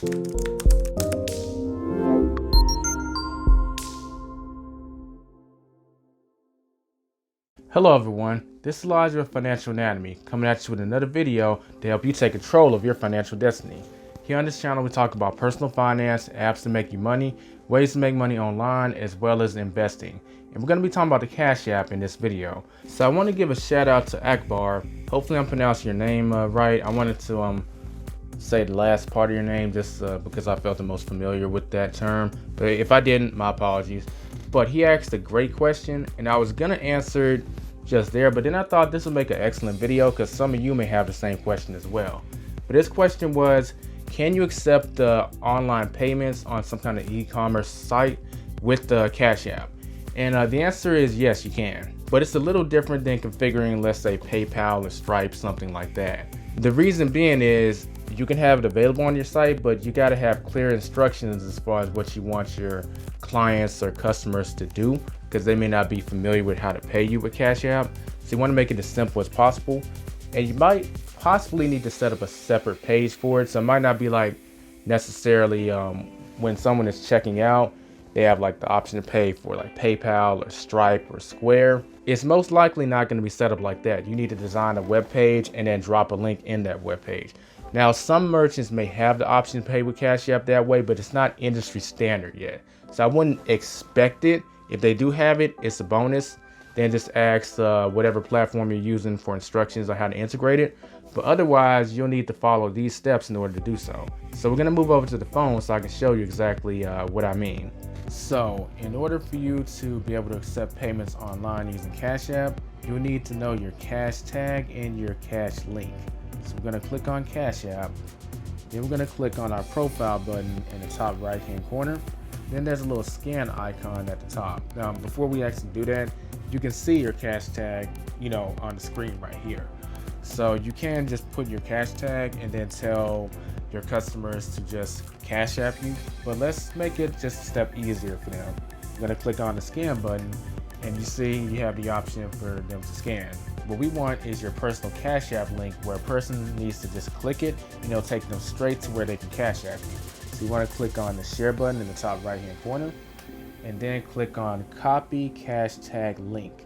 Hello everyone, this is Elijah with Financial Anatomy, coming at you with another video to help you take control of your financial destiny. Here on this channel we talk about personal finance, apps to make you money, ways to make money online, as well as investing. And we're going to be talking about the Cash App in this video. So I want to give a shout out to Akbar. Hopefully I'm pronouncing your name right. I wanted to say the last part of your name just because I felt the most familiar with that term. But if I didn't, my apologies. But he asked a great question and I was going to answer it just there, but then I thought this would make an excellent video because some of you may have the same question as well. But his question was, can you accept online payments on some kind of e-commerce site with the Cash App? And the answer is yes, you can. But it's a little different than configuring, let's say, PayPal or Stripe, something like that. The reason being is you can have it available on your site, but you got to have clear instructions as far as what you want your clients or customers to do, because they may not be familiar with how to pay you with Cash App. So you want to make it as simple as possible. And you might possibly need to set up a separate page for it. So it might not be like necessarily when someone is checking out, they have like the option to pay for like PayPal or Stripe or Square. It's most likely not going to be set up like that. You need to design a web page and then drop a link in that web page. Now, some merchants may have the option to pay with Cash App that way, but it's not industry standard yet. So I wouldn't expect it. If they do have it, it's a bonus. Then just ask whatever platform you're using for instructions on how to integrate it. But otherwise, you'll need to follow these steps in order to do so. So we're going to move over to the phone so I can show you exactly what I mean. So in order for you to be able to accept payments online using Cash App, you'll need to know your cash tag and your cash link. So we're going to click on Cash App. Then we're going to click on our profile button in the top right hand corner. Then there's a little scan icon at the top. Now, before we actually do that, you can see your cash tag, on the screen right here. So you can just put your cash tag and then tell your customers to just Cash App you. But let's make it just a step easier for them. I'm going to click on the scan button and you see you have the option for them to scan. What we want is your personal Cash App link where a person needs to just click it and it'll take them straight to where they can Cash App you. So you want to click on the share button in the top right hand corner and then click on copy cash tag link.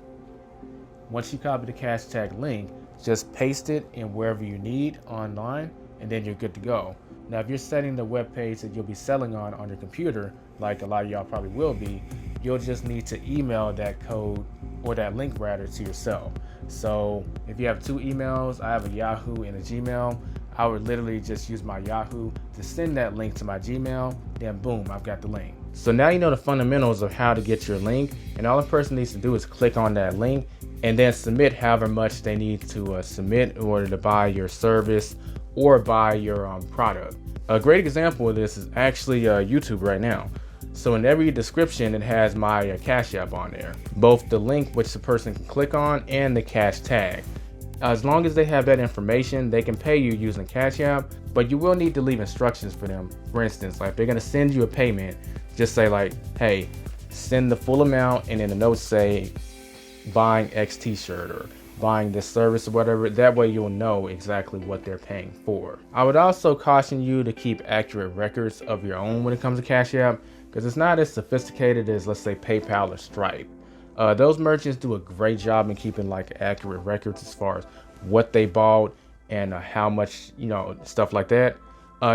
Once you copy the cash tag link, just paste it in wherever you need online and then you're good to go. Now, if you're setting the web page that you'll be selling on your computer, like a lot of y'all probably will be, you'll just need to email that code or that link rather to yourself. So if you have two emails, I have a Yahoo and a Gmail, I would literally just use my Yahoo to send that link to my Gmail, then boom, I've got the link. So now you know the fundamentals of how to get your link, and all a person needs to do is click on that link and then submit however much they need to submit in order to buy your service or buy your product. A great example of this is actually YouTube right now. So in every description, it has my Cash App on there, both the link which the person can click on and the cash tag. As long as they have that information, they can pay you using Cash App, but you will need to leave instructions for them. For instance, like if they're going to send you a payment, just say like, hey, send the full amount, and then the notes say buying X t-shirt or buying this service or whatever. That way you'll know exactly what they're paying for. I would also caution you to keep accurate records of your own when it comes to Cash App, because it's not as sophisticated as, let's say, PayPal or Stripe. Those merchants do a great job in keeping like accurate records as far as what they bought and how much, stuff like that.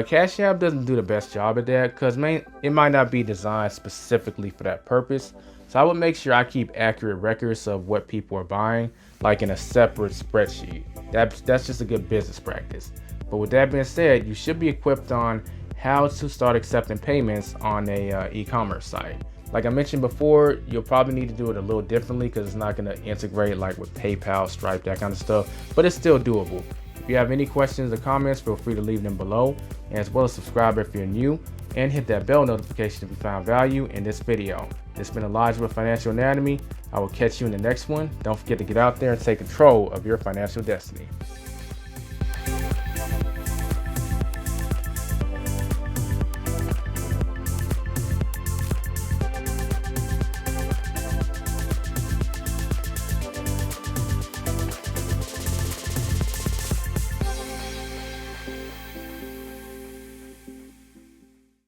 Cash App doesn't do the best job at that because it might not be designed specifically for that purpose. So I would make sure I keep accurate records of what people are buying, like in a separate spreadsheet. That's just a good business practice. But with that being said, you should be equipped on how to start accepting payments on a e-commerce site. Like I mentioned before, you'll probably need to do it a little differently because it's not going to integrate like with PayPal, Stripe, that kind of stuff, but it's still doable. If you have any questions or comments, feel free to leave them below, and as well as subscribe if you're new, and hit that bell notification if you found value in this video. This has been Elijah with Financial Anatomy. I will catch you in the next one. Don't forget to get out there and take control of your financial destiny.